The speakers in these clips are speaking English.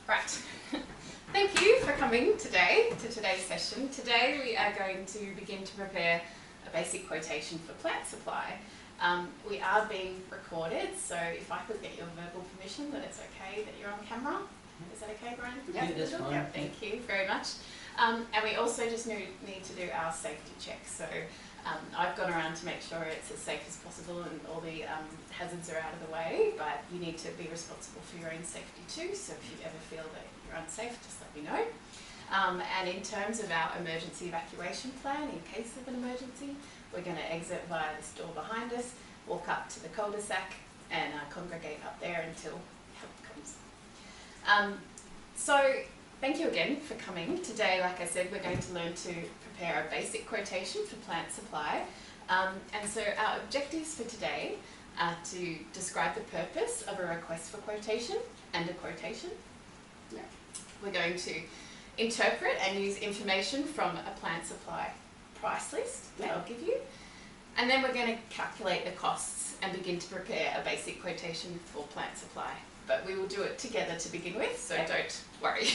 Right. Thank you for coming today to today's session. Today we are going to begin to prepare a basic quotation for plant supply. We are being recorded, so if I could get your verbal permission that it's okay that you're on camera. Is that okay, Brian? Yeah, that's fine. Yeah, thank you very much. And we also just need to do our safety check. So I've gone around to make sure it's as safe as possible and all the hazards are out of the way, but you need to be responsible for your own safety too. So if you ever feel that you're unsafe, just let me know. And in terms of our emergency evacuation plan, in case of an emergency, we're going to exit via this door behind us, walk up to the cul-de-sac and congregate up there until help comes. So thank you again for coming. Today, like I said, we're going to learn to prepare a basic quotation for plant supply. And so our objectives for today are to describe the purpose of a request for quotation and a quotation. Yeah. We're going to interpret and use information from a plant supply price list that I'll give you. And then we're going to calculate the costs and begin to prepare a basic quotation for plant supply. But we will do it together to begin with, so don't worry.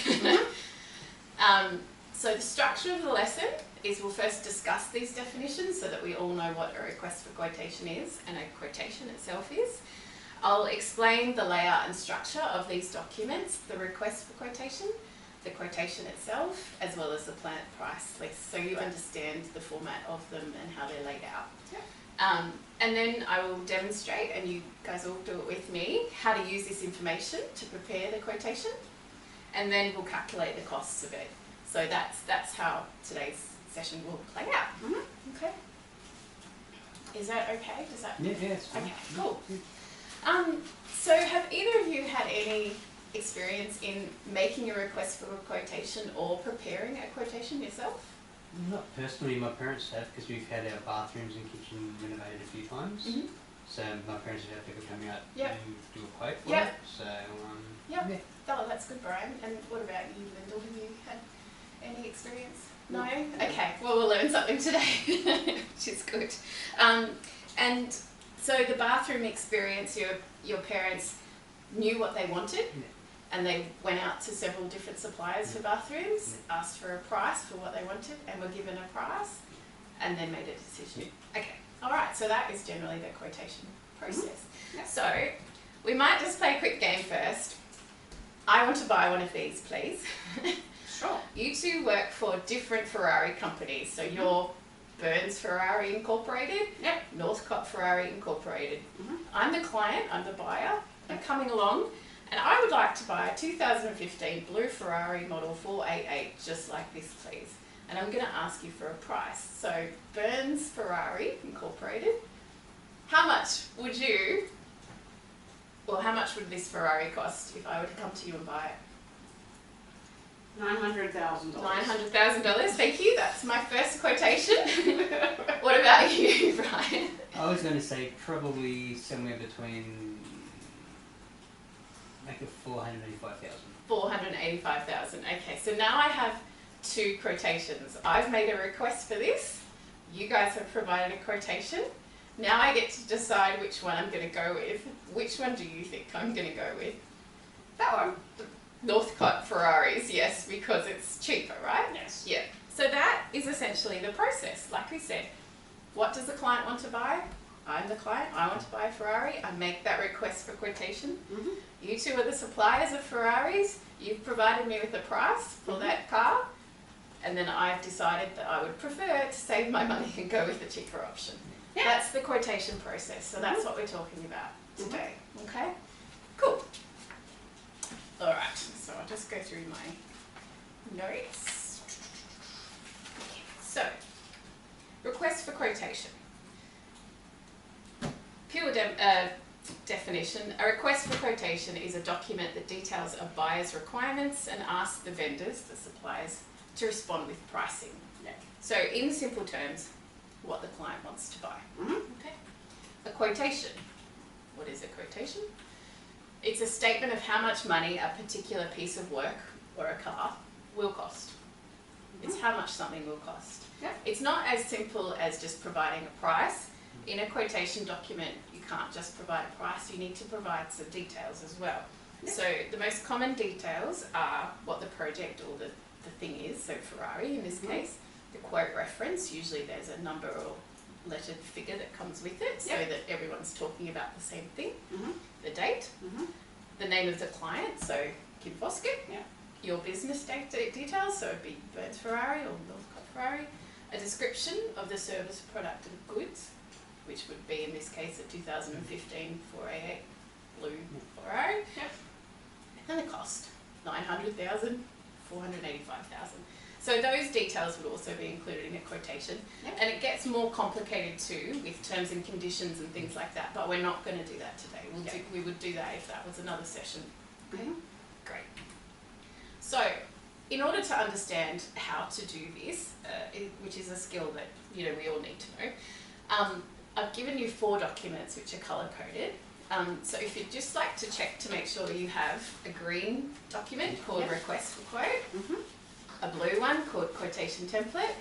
So the structure of the lesson is we'll first discuss these definitions so that we all know what a request for quotation is and a quotation itself is. I'll explain the layout and structure of these documents, the request for quotation, the quotation itself, as well as the plant price list, so you understand the format of them and how they're laid out. And then I will demonstrate, and you guys all do it with me, how to use this information to prepare the quotation, and then we'll calculate the costs of it. So that's how today's session will play out. Okay. Is that okay? Does that? Yeah, it's fine. Okay, cool. So have either of you had any experience in making a request for a quotation or preparing a quotation yourself? Not personally, my parents have, because we've had our bathrooms and kitchen renovated a few times. So my parents have had people come out and do a quote for it. So, yeah. Oh, that's good, Brian. And what about you, Lyndall? Have you had any experience? No? Okay, well, we'll learn something today, which is good. And so the bathroom experience, your parents knew what they wanted, and they went out to several different suppliers for bathrooms, asked for a price for what they wanted, and were given a price, and then made a decision. Okay, all right, so that is generally the quotation process. So we might just play a quick game first. I want to buy one of these, please. Sure. You two work for different Ferrari companies, so you're Burns Ferrari Incorporated, Northcott Ferrari Incorporated. I'm the client, I'm the buyer, I'm coming along, and I would like to buy a 2015 blue Ferrari model 488, just like this, please. And I'm going to ask you for a price. So, Burns Ferrari Incorporated, how much would this Ferrari cost if I were to come to you and buy it? $900,000. $900,000, thank you. That's my first quotation. What about you, Brian? I was going to say probably somewhere between, make it $485,000. $485,000. Okay, so now I have two quotations. I've made a request for this. You guys have provided a quotation. Now I get to decide which one I'm going to go with. Which one do you think I'm going to go with? That one. Northcott Ferraris, yes, because it's cheaper, right? Yes. Yeah. So that is essentially the process. Like we said, what does the client want to buy? I'm the client, I want to buy a Ferrari. I make that request for quotation. You two are the suppliers of Ferraris. You've provided me with a price for that car. And then I've decided that I would prefer to save my money and go with the cheaper option. That's the quotation process. So that's what we're talking about today. Okay? Cool. Alright, so I'll just go through my notes. So, request for quotation. Pure definition. A request for quotation is a document that details a buyer's requirements and asks the vendors, the suppliers, to respond with pricing. So, in simple terms, what the client wants to buy. Okay. A quotation. What is a quotation? It's a statement of how much money a particular piece of work or a car will cost. It's how much something will cost. It's not as simple as just providing a price. In a quotation document, you can't just provide a price, you need to provide some details as well. Yep. So the most common details are what the project or the thing is, so Ferrari in this case, the quote reference, usually there's a number or lettered figure that comes with it, so that everyone's talking about the same thing, the date, the name of the client, so Kim Foskett, your business details, so it'd be Burns Ferrari or Northcott Ferrari, a description of the service, product and goods, which would be in this case a 2015 488 blue Ferrari, and the cost, 900,000, 485,000. So those details would also be included in a quotation, and it gets more complicated too with terms and conditions and things like that, but we're not going to do that today. We would do that if that was another session. Okay, great. So in order to understand how to do this, which is a skill that we all need to know, I've given you 4 documents which are colour coded. So if you'd just like to check to make sure that you have a green document called request for quote, a blue one called quotation template,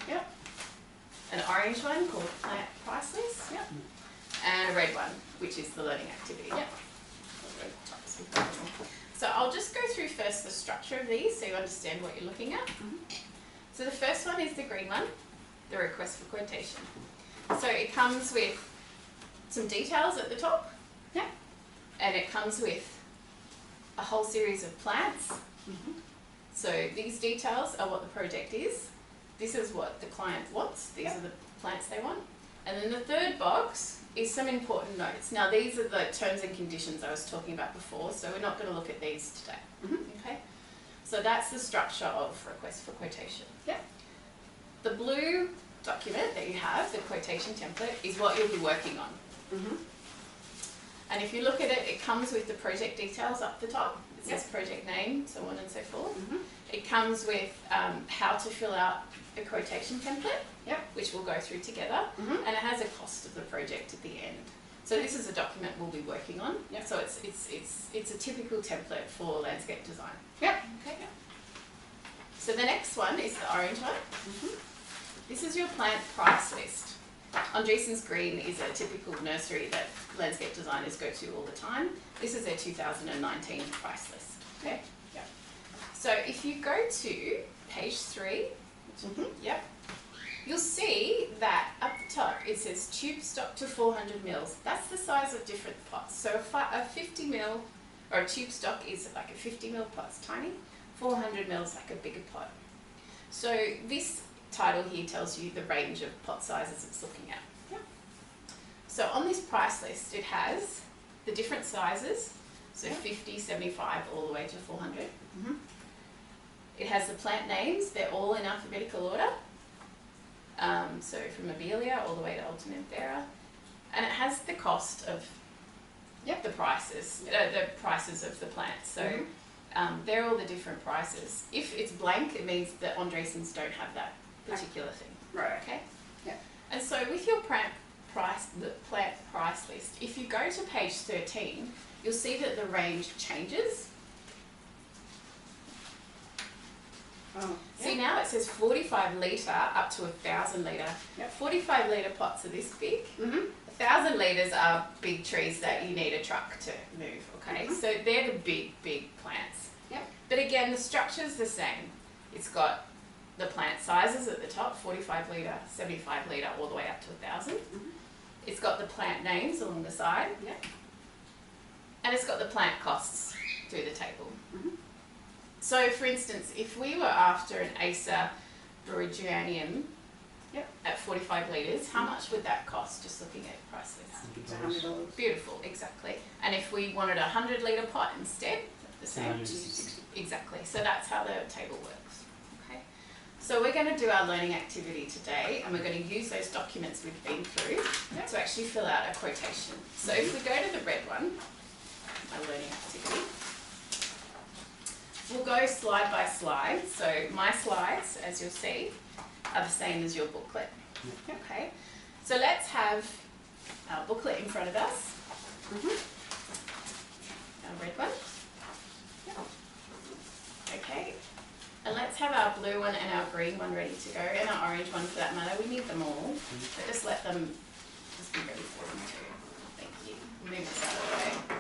an orange one called client price list, and a red one which is the learning activity. So I'll just go through first the structure of these so you understand what you're looking at. So the first one is the green one, the request for quotation. So it comes with some details at the top, and it comes with a whole series of plants. So these details are what the project is. This is what the client wants. These are the plants they want. And then the third box is some important notes. Now these are the terms and conditions I was talking about before, so we're not going to look at these today. Okay. So that's the structure of request for quotation. The blue document that you have, the quotation template, is what you'll be working on. And if you look at it, it comes with the project details up the top. It says project name, so on and so forth. It comes with how to fill out a quotation template, which we'll go through together, and it has a cost of the project at the end. So this is a document we'll be working on. So it's a typical template for landscape design. Okay. So the next one is the orange one. This is your plant price list. Andreessen's Green is a typical nursery that landscape designers go to all the time. This is their 2019 price list. Okay. So if you go to page 3, you'll see that up the top it says tube stock to 400 mils. That's the size of different pots. So a 50 mil or a tube stock is like a 50 mil pot, it's tiny. 400 mils like a bigger pot. So this title here tells you the range of pot sizes it's looking at. So on this price list it has the different sizes, so 50, 75 all the way to 400. It has the plant names, they're all in alphabetical order. So from Abelia all the way to Ultimate. And it has the cost of the prices, of the plants. So they're all the different prices. If it's blank, it means that Andreessen's don't have that particular thing. Okay? And so with your plant price list, if you go to page 13, you'll see that the range changes. See now it says 45 litre up to 1,000 litre. 45 litre pots are this big. 1,000 litres are big trees that you need a truck to move, okay? So they're the big plants. But again, the structure's the same. It's got the plant sizes at the top, 45 litre, 75 litre, all the way up to 1,000. It's got the plant names along the side. And it's got the plant costs through the table. So for instance, if we were after an Acer Boryginium at 45 litres, how much would that cost, just looking at price list? $100. Beautiful, exactly. And if we wanted a 100 litre pot instead, the same. Exactly. So that's how the table works. Okay. So we're going to do our learning activity today, and we're going to use those documents we've been through to actually fill out a quotation. So if we go to the red one, my learning activity, we'll go slide by slide. So my slides, as you'll see, are the same as your booklet. Okay. So let's have our booklet in front of us. Our red one. Okay. And let's have our blue one and our green one ready to go, and our orange one for that matter. We need them all, but just let them just be ready for them too. Thank you. Move this out of the way.